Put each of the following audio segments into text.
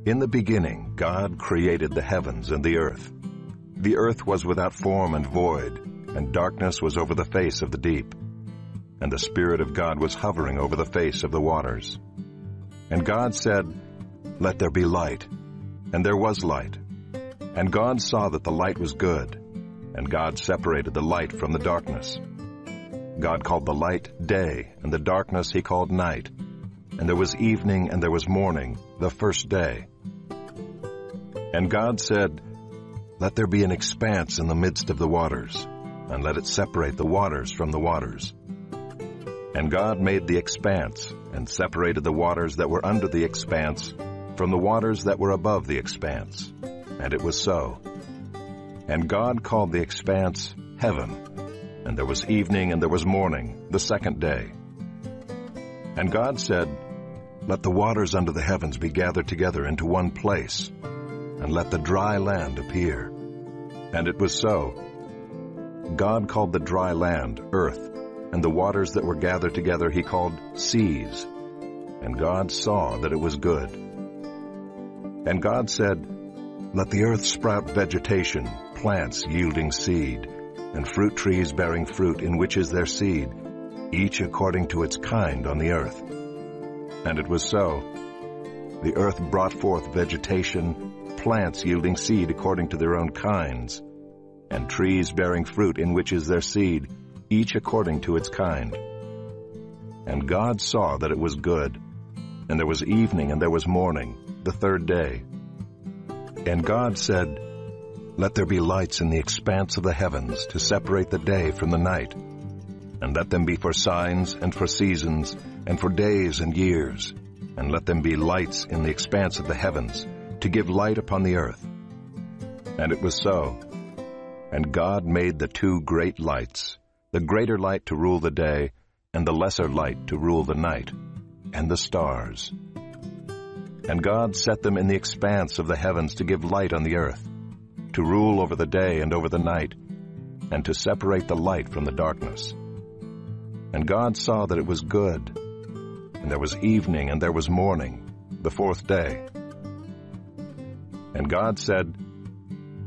In the beginning, God created the heavens and the earth. The earth was without form and void, and darkness was over the face of the deep. And the Spirit of God was hovering over the face of the waters. And God said, "Let there be light." And there was light. And God saw that the light was good, and God separated the light from the darkness. God called the light day, and the darkness he called night. And there was evening and there was morning, the first day. And God said, "Let there be an expanse in the midst of the waters, and let it separate the waters from the waters." And God made the expanse, and separated the waters that were under the expanse from the waters that were above the expanse. And it was so. And God called the expanse heaven. And there was evening and there was morning, the second day. And God said, "Let the waters under the heavens be gathered together into one place, and let the dry land appear." And it was so. God called the dry land earth, and the waters that were gathered together he called seas. And God saw that it was good. And God said, "Let the earth sprout vegetation, plants yielding seed, and fruit trees bearing fruit in which is their seed, each according to its kind on the earth." And it was so. The earth brought forth vegetation, plants yielding seed according to their own kinds, and trees bearing fruit in which is their seed, each according to its kind. And God saw that it was good. And there was evening and there was morning, the third day. And God said, "Let there be lights in the expanse of the heavens to separate the day from the night, and let them be for signs and for seasons and for days and years, and let them be lights in the expanse of the heavens to give light upon the earth." And it was so. And God made the two great lights, the greater light to rule the day, and the lesser light to rule the night, and the stars. And God set them in the expanse of the heavens to give light on the earth, to rule over the day and over the night, and to separate the light from the darkness. And God saw that it was good. And there was evening and there was morning, the fourth day. And God said,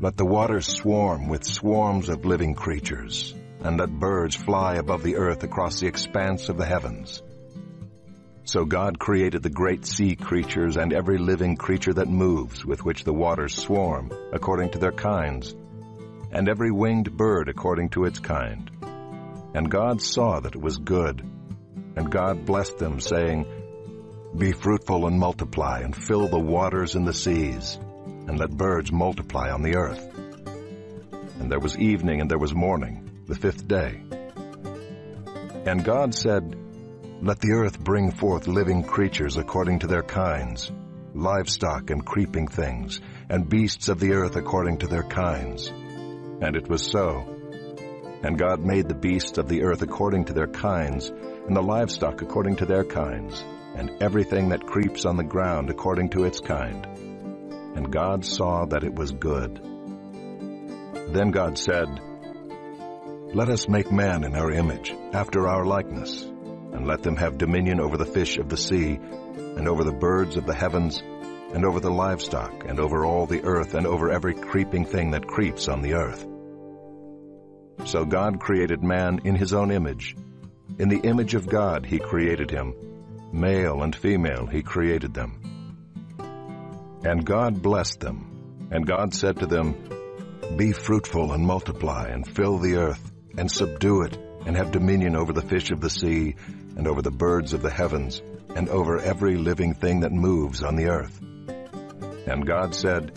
"Let the waters swarm with swarms of living creatures, and let birds fly above the earth across the expanse of the heavens." So God created the great sea creatures and every living creature that moves, with which the waters swarm, according to their kinds, and every winged bird according to its kind. And God saw that it was good. And God blessed them, saying, "Be fruitful and multiply, and fill the waters in the seas, and let birds multiply on the earth." And there was evening and there was morning, the fifth day. And God said, "Let the earth bring forth living creatures according to their kinds, livestock and creeping things, and beasts of the earth according to their kinds." And it was so. And God made the beasts of the earth according to their kinds, and the livestock according to their kinds, and everything that creeps on the ground according to its kind. And God saw that it was good. Then God said, "Let us make man in our image, after our likeness, and let them have dominion over the fish of the sea, and over the birds of the heavens, and over the livestock, and over all the earth, and over every creeping thing that creeps on the earth." So God created man in his own image. In the image of God he created him. Male and female he created them. And God blessed them. And God said to them, "Be fruitful and multiply, and fill the earth, and subdue it, and have dominion over the fish of the sea, and over the birds of the heavens, and over every living thing that moves on the earth." And God said,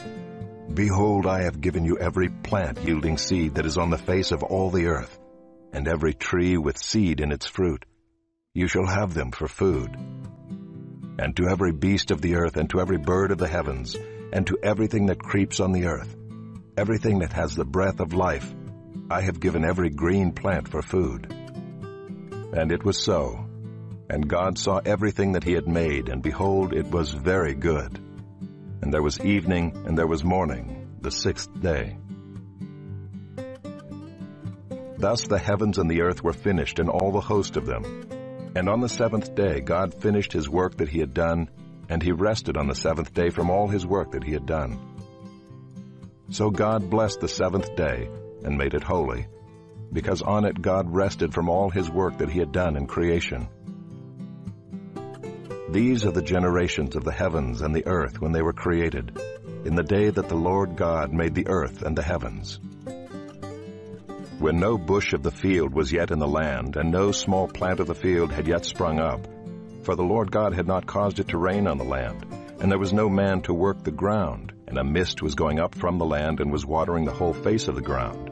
"Behold, I have given you every plant yielding seed that is on the face of all the earth, and every tree with seed in its fruit. You shall have them for food. And to every beast of the earth, and to every bird of the heavens, and to everything that creeps on the earth, everything that has the breath of life, I have given every green plant for food." And it was so. And God saw everything that he had made, and behold, it was very good. And there was evening and there was morning, the sixth day. Thus the heavens and the earth were finished, and all the host of them. And on the seventh day God finished his work that he had done, and he rested on the seventh day from all his work that he had done. So God blessed the seventh day and made it holy, because on it God rested from all his work that he had done in creation. These are the generations of the heavens and the earth when they were created, in the day that the Lord God made the earth and the heavens. When no bush of the field was yet in the land, and no small plant of the field had yet sprung up, for the Lord God had not caused it to rain on the land, and there was no man to work the ground, and a mist was going up from the land and was watering the whole face of the ground.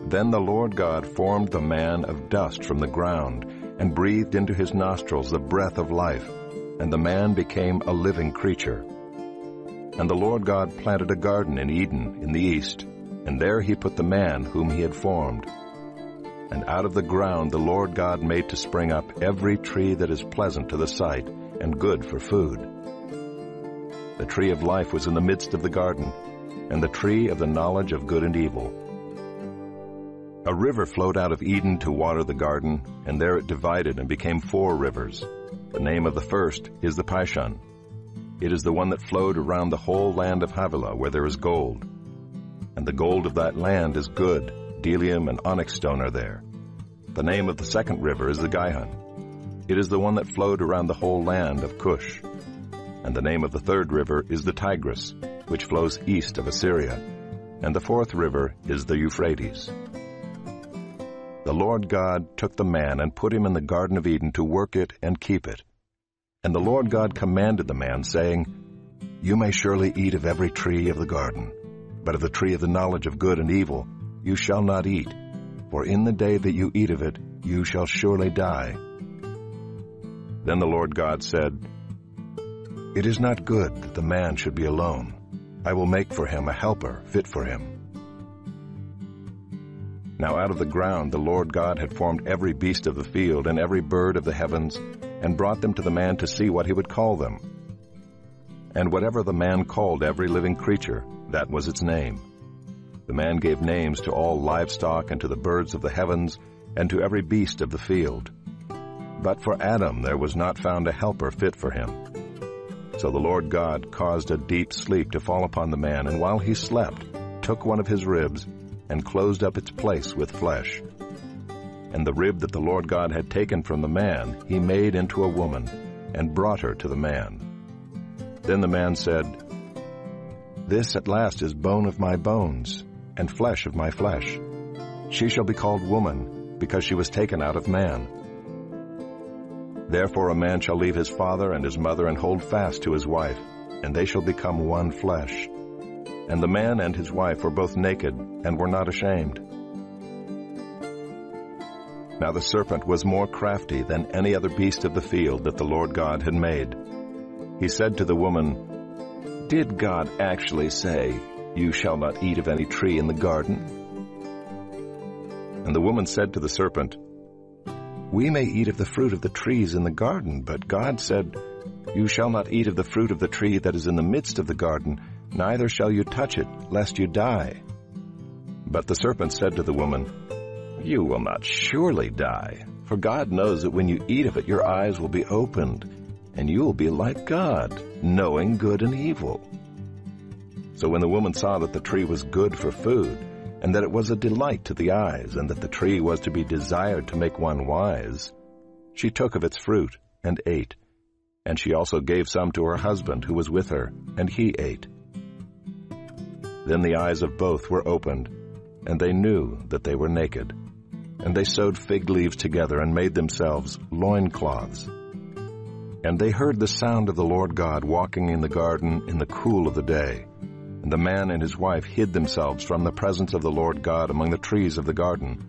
Then the Lord God formed the man of dust from the ground, and breathed into his nostrils the breath of life, and the man became a living creature. And the Lord God planted a garden in Eden in the east, and there he put the man whom he had formed. And out of the ground the Lord God made to spring up every tree that is pleasant to the sight, and good for food. The tree of life was in the midst of the garden, and the tree of the knowledge of good and evil. A river flowed out of Eden to water the garden, and there it divided and became 4 rivers. The name of the first is the Pishon. It is the one that flowed around the whole land of Havilah, where there is gold. And the gold of that land is good. Bdellium and onyx stone are there. The name of the second river is the Gihon. It is the one that flowed around the whole land of Cush. And the name of the third river is the Tigris, which flows east of Assyria. And the fourth river is the Euphrates. The Lord God took the man and put him in the Garden of Eden to work it and keep it. And the Lord God commanded the man, saying, You may surely eat of every tree of the garden, but of the tree of the knowledge of good and evil you shall not eat, for in the day that you eat of it you shall surely die. Then the Lord God said, It is not good that the man should be alone. I will make for him a helper fit for him. Now out of the ground the Lord God had formed every beast of the field and every bird of the heavens, and brought them to the man to see what he would call them. And whatever the man called every living creature, that was its name. The man gave names to all livestock and to the birds of the heavens and to every beast of the field. But for Adam there was not found a helper fit for him. So the Lord God caused a deep sleep to fall upon the man, and while he slept, took one of his ribs and closed up its place with flesh. And the rib that the Lord God had taken from the man he made into a woman, and brought her to the man. Then the man said, This at last is bone of my bones, and flesh of my flesh. She shall be called woman, because she was taken out of man. Therefore a man shall leave his father and his mother, and hold fast to his wife, and they shall become one flesh. And the man and his wife were both naked, and were not ashamed. Now the serpent was more crafty than any other beast of the field that the Lord God had made. He said to the woman, Did God actually say, You shall not eat of any tree in the garden? And the woman said to the serpent, We may eat of the fruit of the trees in the garden, but God said, You shall not eat of the fruit of the tree that is in the midst of the garden, neither shall you touch it, lest you die. But the serpent said to the woman, You will not surely die, for God knows that when you eat of it your eyes will be opened, and you will be like God, knowing good and evil. So when the woman saw that the tree was good for food, and that it was a delight to the eyes, and that the tree was to be desired to make one wise, she took of its fruit and ate. And she also gave some to her husband who was with her, and he ate. Then the eyes of both were opened, and they knew that they were naked. And they sewed fig leaves together and made themselves loincloths. And they heard the sound of the Lord God walking in the garden in the cool of the day. And the man and his wife hid themselves from the presence of the Lord God among the trees of the garden.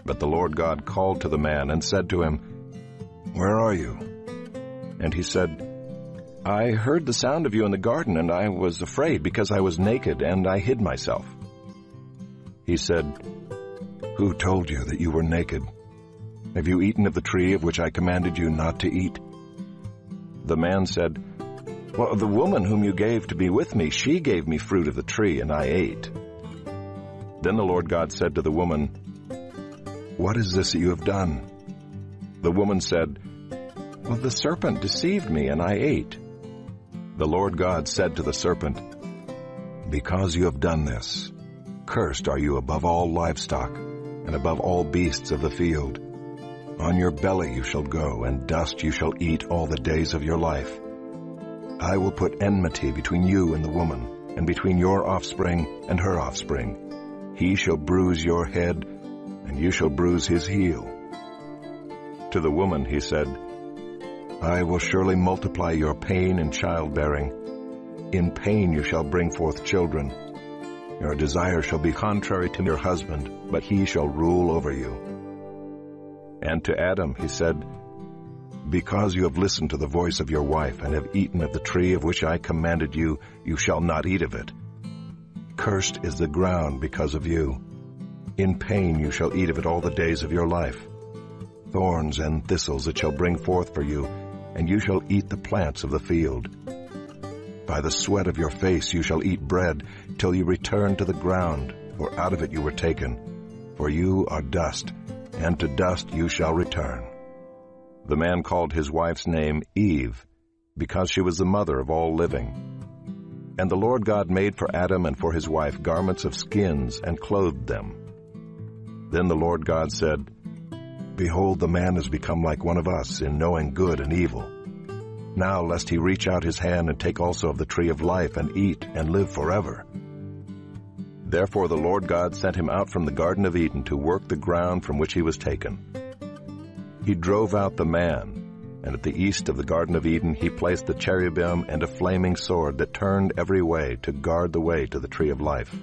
But the Lord God called to the man and said to him, Where are you? And he said, I heard the sound of you in the garden, and I was afraid because I was naked, and I hid myself. He said, Who told you that you were naked? Have you eaten of the tree of which I commanded you not to eat? The man said, Well, the woman whom you gave to be with me, she gave me fruit of the tree, and I ate. Then the Lord God said to the woman, What is this that you have done? The woman said, Well, the serpent deceived me, and I ate." The Lord God said to the serpent, "Because you have done this, cursed are you above all livestock, and above all beasts of the field. On your belly you shall go, and dust you shall eat all the days of your life. I will put enmity between you and the woman, and between your offspring and her offspring. He shall bruise your head, and you shall bruise his heel." To the woman he said, "I will surely multiply your pain in childbearing. In pain you shall bring forth children. Your desire shall be contrary to your husband, but he shall rule over you." And to Adam he said, "Because you have listened to the voice of your wife, and have eaten of the tree of which I commanded you, you shall not eat of it. Cursed is the ground because of you. In pain you shall eat of it all the days of your life. Thorns and thistles it shall bring forth for you, and you shall eat the plants of the field. By the sweat of your face you shall eat bread, till you return to the ground, for out of it you were taken. For you are dust, and to dust you shall return." The man called his wife's name Eve, because she was the mother of all living. And the Lord God made for Adam and for his wife garments of skins, and clothed them. Then the Lord God said, "Behold, the man has become like one of us in knowing good and evil. Now lest he reach out his hand and take also of the tree of life and eat and live forever." Therefore the Lord God sent him out from the Garden of Eden to work the ground from which he was taken. He drove out the man, and at the east of the Garden of Eden he placed the cherubim and a flaming sword that turned every way to guard the way to the tree of life.